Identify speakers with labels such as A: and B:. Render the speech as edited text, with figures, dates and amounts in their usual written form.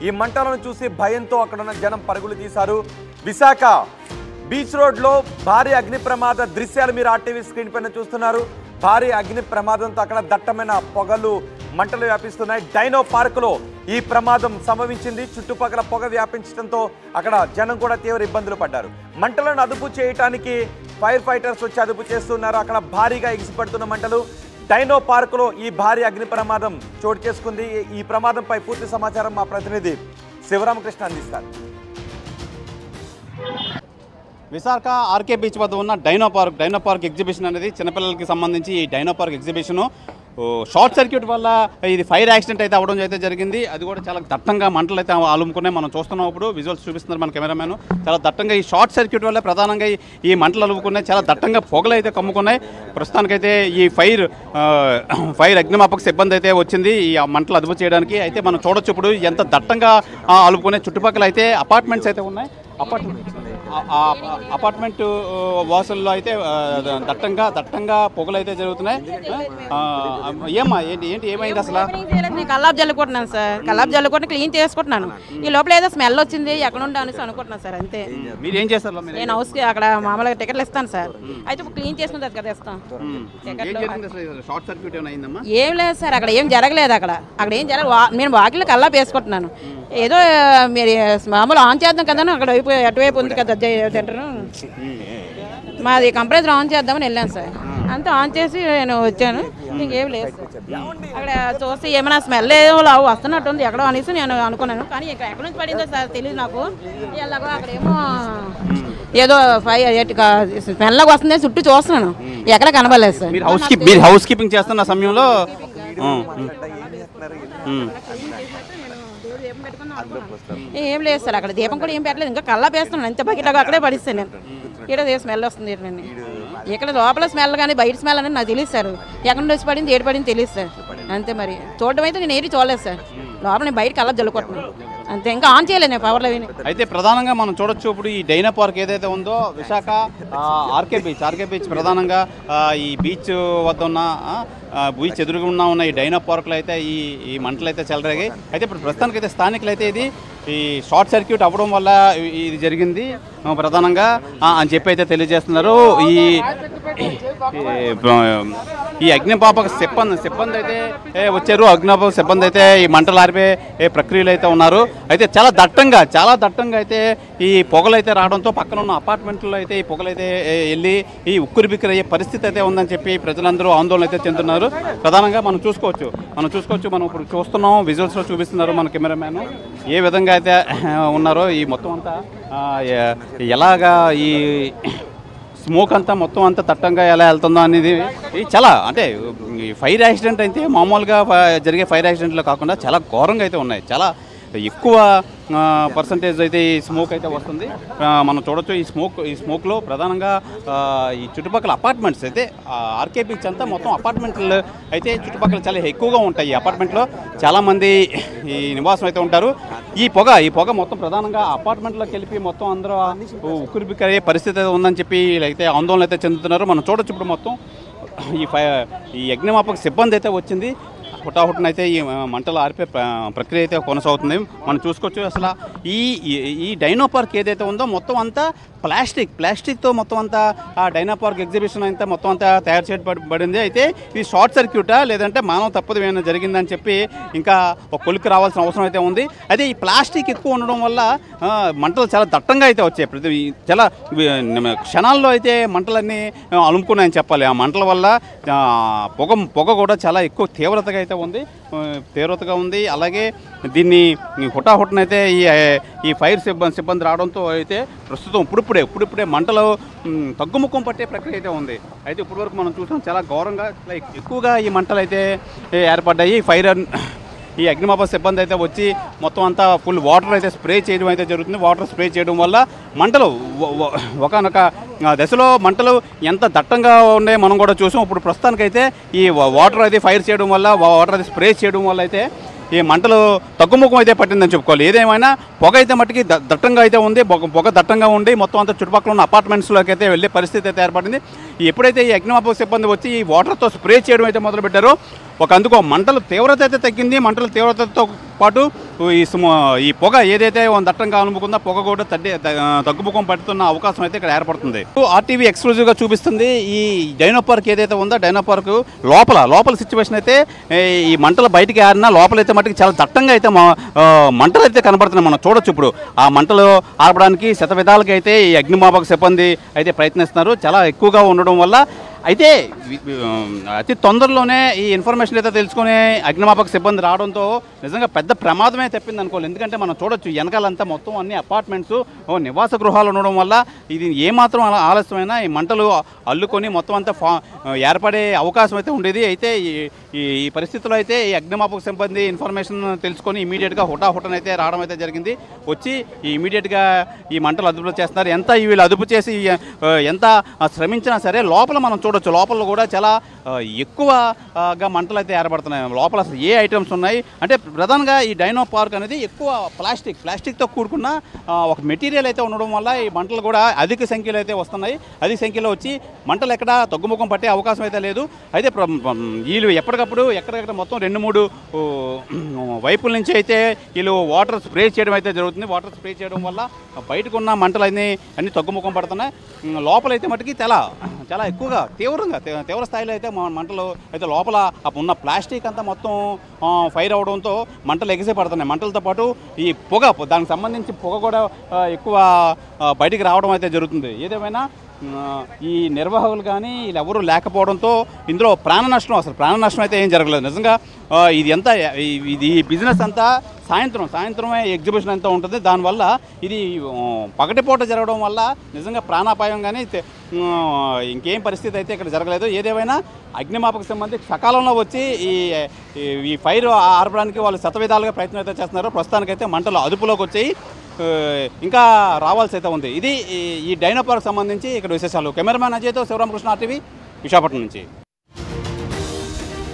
A: ఈ మంటలను చూసి భయంతో అక్కడున్న జనం పరుగులు తీశారు. విశాఖ బీచ్ రోడ్లో భారీ అగ్ని ప్రమాద దృశ్యాలు మీరు ఆర్టీవీ స్క్రీన్ పైన చూస్తున్నారు. భారీ అగ్ని ప్రమాదంతో అక్కడ దట్టమైన పొగలు మంటలు వ్యాపిస్తున్నాయి. డైనో పార్కులో ఈ ప్రమాదం సంభవించింది. చుట్టుపక్కల పొగ వ్యాపించడంతో అక్కడ జనం కూడా తీవ్ర ఇబ్బందులు పడ్డారు. మంటలను అదుపు చేయడానికి ఫైర్ ఫైటర్స్ వచ్చి అదుపు చేస్తున్నారు. అక్కడ భారీగా ఎగిసిపడుతున్న మంటలు. డైనో పార్కులో ఈ భారీ అగ్ని ప్రమాదం చోటు చేసుకుంది. ఈ ప్రమాదంపై పూర్తి సమాచారం మా ప్రతినిధి శివరామకృష్ణ అందిస్తారు.
B: విశాఖ ఆర్కే బీచ్ వద్ద ఉన్న డైనో పార్క్ ఎగ్జిబిషన్ అనేది చిన్నపిల్లలకి సంబంధించి ఈ dino park exhibition short circuit వల్ల ఇది ఫైర్ యాక్సిడెంట్ అయితే అవ్వడం అయితే జరిగింది. అది కూడా చాలా దట్టంగా మంటలు అయితే అలుముకున్నాయి. మనం చూస్తున్నాం, ఇప్పుడు విజువల్స్ చూపిస్తున్నారు మన కెమెరామెన్. చాలా దట్టంగా ఈ షార్ట్ సర్క్యూట్ వల్ల ప్రధానంగా ఈ మంటలు అలుముకున్నాయి. చాలా దట్టంగా పొగలు అయితే కమ్ముకున్నాయి. ప్రస్తుతానికైతే ఈ ఫైర్ అగ్నిమాపక సిబ్బంది అయితే వచ్చింది ఈ మంటలు అదుపు చేయడానికి. అయితే మనం చూడొచ్చు ఇప్పుడు ఎంత దట్టంగా అలుముకునే చుట్టుపక్కల అయితే అపార్ట్మెంట్స్ అయితే ఉన్నాయి. అపార్ట్మెంట్ వాసుల్లో అయితే దట్టంగా పొగలు అయితే జరుగుతున్నాయి. ఏమ్మా ఏంటి ఏమైంది అసలు?
C: కల్లాపు జల్లుకుంటున్నాను సార్. కల్లాపు జల్లుకుంటే క్లీన్ చేసుకుంటున్నాను. ఈ లోపల ఏదో స్మెల్ వచ్చింది ఎక్కడ ఉండే అనేసి అనుకుంటున్నాను సార్. అంతే.
B: మీరు ఏం చేస్తారు?
C: నేను హౌస్కి అక్కడ మామూలుగా టికెట్లు ఇస్తాను సార్. అయితే ఇప్పుడు క్లీన్ చేసుకుంటారు కదా ఇస్తాం.
B: షార్ట్ సర్క్యూట్ ఏమైందమ్మా?
C: ఏం లేదు సార్, అక్కడ ఏం జరగలేదు. అక్కడ ఏం జరగలేదు. నేను వాకిల్లో కల్లాపు వేసుకుంటున్నాను. ఏదో మీరు మామూలు ఆన్ చేద్దాం కదా, అక్కడ వైపు అటువైపు ఉంది కదా సెంటర్, మాది కంప్రెసర్ ఆన్ చేద్దామని వెళ్ళాను సార్. అంతా ఆన్ చేసి నేను వచ్చాను. ఇంకేం లేదు అక్కడ చూసి ఏమైనా స్మెల్ ఏదో వస్తున్నట్టుంది ఎక్కడో అనేసి నేను అనుకున్నాను. కానీ ఇక్కడ ఎక్కడి నుంచి పడిందో సార్ తెలియదు నాకు. ఎలాగో అక్కడేమో ఏదో స్మెల్ వస్తుంది చుట్టూ చూస్తున్నాను, ఎక్కడ కనబడలేదు సార్.
B: మీరు హౌస్ కీపింగ్ చేస్తున్న సమయంలో
C: ఏం లేదు సార్, అక్కడ దీపం కూడా ఏం పెట్టలేదు. ఇంకా కల్లా వేస్తున్నాను అంతే. బకెట్లాగా అక్కడే పడిస్తాను నేను. ఇక్కడ స్మెల్ వస్తుంది ఇక్కడ లోపల స్మెల్ కానీ బయట స్మెల్ అనేది నాకు తెలియదు సార్. ఎక్కడ నుంచి పడింది ఏడు పడింది తెలియదు సార్. అంతే. మరి చూడడం అయితే నేను ఏది చూడలేదు సార్. లోపల నేను బయట కల్లా జల్లుకుంటున్నాను అంతే. ఇంకా ఆన్ చేయలేదు నేను పవర్లో.
B: అయితే ప్రధానంగా మనం చూడొచ్చు ఇప్పుడు ఈ డైనో పార్క్ ఏదైతే ఉందో విశాఖ ఆర్కే బీచ్ ప్రధానంగా ఈ బీచ్ వద్ద ఉన్న బీచ్ ఎదురుగున్నా ఉన్న ఈ డైనో పార్క్లో అయితే ఈ మంటలు అయితే చెలరేగాయి. అయితే ఇప్పుడు ప్రస్తుతానికైతే స్థానికులు అయితే ఇది ఈ షార్ట్ సర్క్యూట్ అవ్వడం వల్ల ఇది జరిగింది ప్రధానంగా అని చెప్పి అయితే తెలియజేస్తున్నారు. ఈ అగ్నిమాపక సిబ్బంది అయితే వచ్చారు. అగ్నిమాపక సిబ్బంది అయితే ఈ మంటలు ఆర్పే ప్రక్రియలు అయితే ఉన్నారు. అయితే చాలా దట్టంగా అయితే ఈ పొగలు అయితే రావడంతో పక్కన ఉన్న అపార్ట్మెంట్లో అయితే ఈ పొగలు అయితే వెళ్ళి ఈ ఉక్కిరి బిక్కిరి అయ్యే పరిస్థితి అయితే ఉందని చెప్పి ప్రజలందరూ ఆందోళన అయితే చెందుతున్నారు. ప్రధానంగా మనం చూసుకోవచ్చు మనం ఇప్పుడు చూస్తున్నాం, విజువల్స్లో చూపిస్తున్నారు మన కెమెరామ్యాన్ ఏ విధంగా అయితే ఉన్నారో. ఈ మొత్తం అంతా ఎలాగా ఈ స్మోక్ అంతా మొత్తం అంతా దట్టంగా ఎలా వెళ్తుందో అనేది చాలా అంటే ఫైర్ యాక్సిడెంట్ అయితే మామూలుగా జరిగే ఫైర్ యాక్సిడెంట్లు కాకుండా చాలా ఘోరంగా అయితే ఉన్నాయి. చాలా ఎక్కువ పర్సంటేజ్ అయితే ఈ స్మోక్ అయితే వస్తుంది. మనం చూడొచ్చు ఈ స్మోక్లో ప్రధానంగా ఈ చుట్టుపక్కల అపార్ట్మెంట్స్ అయితే ఆర్కే బీచ్ అంతా మొత్తం అపార్ట్మెంట్లు అయితే చుట్టుపక్కల చాలా ఎక్కువగా ఉంటాయి. ఈ అపార్ట్మెంట్లో చాలామంది ఈ నివాసం అయితే ఉంటారు. ఈ పొగ మొత్తం ప్రధానంగా అపార్ట్మెంట్లోకి వెళ్ళి మొత్తం అందరూ ఉక్కిరి బిక్కిరి అయ్యే పరిస్థితి అయితే ఉందని చెప్పి అయితే ఆందోళన అయితే చెందుతున్నారు. మనం చూడొచ్చు ఇప్పుడు మొత్తం ఈ అగ్నిమాపక సిబ్బంది అయితే వచ్చింది. హుటాహుటినైతే ఈ మంటలు ఆర్పే ప్రక్రియ అయితే కొనసాగుతుంది. మనం చూసుకోవచ్చు అసలు ఈ డైనో పార్క్ ఏదైతే ఉందో మొత్తం అంతా ప్లాస్టిక్తో మొత్తం అంతా ఆ డైనో పార్క్ ఎగ్జిబిషన్ అంతా మొత్తం అంతా తయారు చేయబడింది. అయితే ఇది షార్ట్ సర్క్యూటా లేదంటే మానవ తప్పదు ఏమైనా జరిగిందని చెప్పి ఇంకా ఒక కొలిక్కి రావాల్సిన అవసరం అయితే ఉంది. అయితే ఈ ప్లాస్టిక్ ఎక్కువ ఉండడం వల్ల మంటలు చాలా దట్టంగా అయితే వచ్చాయి. చాలా క్షణాల్లో అయితే మంటలన్నీ అలుముకున్నాయని చెప్పాలి. ఆ మంటల వల్ల పొగ కూడా చాలా ఎక్కువ తీవ్రతగా ఉంది. అలాగే దీన్ని హుటాహుటినైతే ఈ ఫైర్ సిబ్బంది రావడంతో అయితే ప్రస్తుతం ఇప్పుడిప్పుడే మంటలు తగ్గుముఖం పట్టే ప్రక్రియ అయితే ఉంది. అయితే ఇప్పటివరకు మనం చూసాం చాలా ఘోరంగా ఎక్కువగా ఈ మంటలు అయితే ఏర్పడ్డాయి. ఈ అగ్నిమాపక సిబ్బంది అయితే వచ్చి మొత్తం అంతా ఫుల్ వాటర్ అయితే స్ప్రే చేయడం అయితే జరుగుతుంది. వాటర్ స్ప్రే చేయడం వల్ల మంటలు ఒకనొక దశలో మంటలు ఎంత దట్టంగా ఉన్నాయో మనం కూడా చూసాం. ఇప్పుడు ప్రస్తుతానికైతే ఈ వాటర్ అయితే ఫైర్ చేయడం వల్ల వాటర్ అయితే స్ప్రే చేయడం వల్ల అయితే ఈ మంటలు తగ్గుముఖం అయితే పట్టిందని చెప్పుకోవాలి. ఏదేమైనా పొగ అయితే మట్టికి దట్టంగా అయితే ఉంది. పొగ దట్టంగా ఉండి మొత్తం అంతా చుట్టుపక్కల ఉన్న అపార్ట్మెంట్స్లోకి అయితే వెళ్ళే పరిస్థితి అయితే ఏర్పడింది. ఎప్పుడైతే ఈ అగ్నిమాపక సిబ్బంది వచ్చి ఈ వాటర్తో స్ప్రే చేయడం అయితే మొదలుపెట్టారో అందుకు మంటల తీవ్రత అయితే తగ్గింది. మంటల తీవ్రతతో పాటు ఈ పొగ ఏదైతే దట్టంగా అనుముకుందో పొగ కూడా తగ్గుముఖం పడుతున్న అవకాశం అయితే ఇక్కడ ఏర్పడుతుంది. ఆర్టీవీ ఎక్స్క్లూజివ్గా చూపిస్తుంది ఈ డైనో పార్క్ ఏదైతే ఉందో డైనో పార్క్ లోపల సిచ్యువేషన్ అయితే ఈ మంటలు బయటికి ఆరినా లోపలైతే మటుకు చాలా దట్టంగా అయితే మంటలు అయితే కనబడుతున్నాయి. మనం చూడొచ్చు ఇప్పుడు ఆ మంటలు ఆర్పడానికి శతవిధాలుగా అయితే ఈ అగ్నిమాపక సిబ్బంది అయితే ప్రయత్నిస్తున్నారు. చాలా ఎక్కువగా ఉండడం వల్ల అయితే అతి తొందరలోనే ఈ ఇన్ఫర్మేషన్ అయితే తెలుసుకుని అగ్నిమాపక సిబ్బంది రావడంతో నిజంగా పెద్ద ప్రమాదమే తప్పింది అనుకోవాలి. ఎందుకంటే మనం చూడొచ్చు వెనకాలంతా మొత్తం అన్ని అపార్ట్మెంట్స్ నివాస గృహాలు ఉండడం వల్ల ఇది ఏమాత్రం ఆలస్యమైనా ఈ మంటలు అల్లుకొని మొత్తం అంతా ఏర్పడే అవకాశం అయితే ఉండేది. అయితే ఈ పరిస్థితుల్లో అయితే ఈ అగ్నిమాపక సిబ్బంది ఇన్ఫర్మేషన్ తెలుసుకొని ఇమీడియట్గా హుటాహుటనైతే రావడం అయితే జరిగింది. వచ్చి ఇమీడియట్గా ఈ మంటలు అదుపులో చేస్తున్నారు. ఎంత వీళ్ళు అదుపు చేసి ఎంత శ్రమించినా సరే లోపల మనం చూడొచ్చు లోపల కూడా చాలా ఎక్కువగా మంటలు అయితే ఏర్పడుతున్నాయి. లోపల అసలు ఏ ఐటమ్స్ ఉన్నాయి అంటే ప్రధానంగా ఈ డైనో పార్క్ అనేది ఎక్కువ ప్లాస్టిక్తో కూడుకున్న ఒక మెటీరియల్ అయితే ఉండడం వల్ల ఈ మంటలు కూడా అధిక సంఖ్యలో అయితే వస్తున్నాయి. అధిక సంఖ్యలో వచ్చి మంటలు ఎక్కడ తగ్గుముఖం పట్టే అవకాశం అయితే లేదు. అయితే వీళ్ళు ఎప్పటికప్పుడు ఎక్కడెక్కడ మొత్తం 2-3 వైపుల నుంచి అయితే వీళ్ళు వాటర్ స్ప్రే చేయడం అయితే జరుగుతుంది. వాటర్ స్ప్రే చేయడం వల్ల బయటకు ఉన్న మంటలు అన్నీ తగ్గుముఖం పడుతున్నాయి. లోపలైతే మటుకి చాలా ఎక్కువగా తీవ్ర స్థాయిలో అయితే మంటలు అయితే లోపల ఉన్న ప్లాస్టిక్ అంతా మొత్తం ఫైర్ అవడంతో మంటలు ఎగిసి పడుతున్నాయి. మంటలతో పాటు ఈ పొగ దానికి సంబంధించి పొగ కూడా ఎక్కువ బయటికి రావడం అయితే జరుగుతుంది. ఏదేమైనా ఈ నిర్వాహకులు కానీ వీళ్ళెవరూ లేకపోవడంతో ఇందులో ప్రాణ నష్టం అయితే ఏం జరగలేదు. నిజంగా ఈ బిజినెస్ అంతా సాయంత్రమే ఎగ్జిబిషన్ అంతా ఉంటుంది. దానివల్ల ఇది పగటిపూట జరగడం వల్ల నిజంగా ప్రాణాపాయం కానీ ఇంకేం పరిస్థితి అయితే ఇక్కడ జరగలేదు. ఏదేమైనా అగ్నిమాపక సిబ్బంది సకాలంలో వచ్చి ఈ ఫైర్ ఆర్పడానికి వాళ్ళు శతవిధాలుగా ప్రయత్నం అయితే చేస్తున్నారు. ప్రస్తుతానికైతే మంటలు అదుపులోకి వచ్చాయి. ఇంకా రావాల్సి అయితే ఉంది. ఇది ఈ డైనో పార్క్ సంబంధించి ఇక్కడ విశేషాలు. కెమెరామ్యాన్ అజయ్తో శివరామకృష్ణ RTV విశాఖపట్నం నుంచి.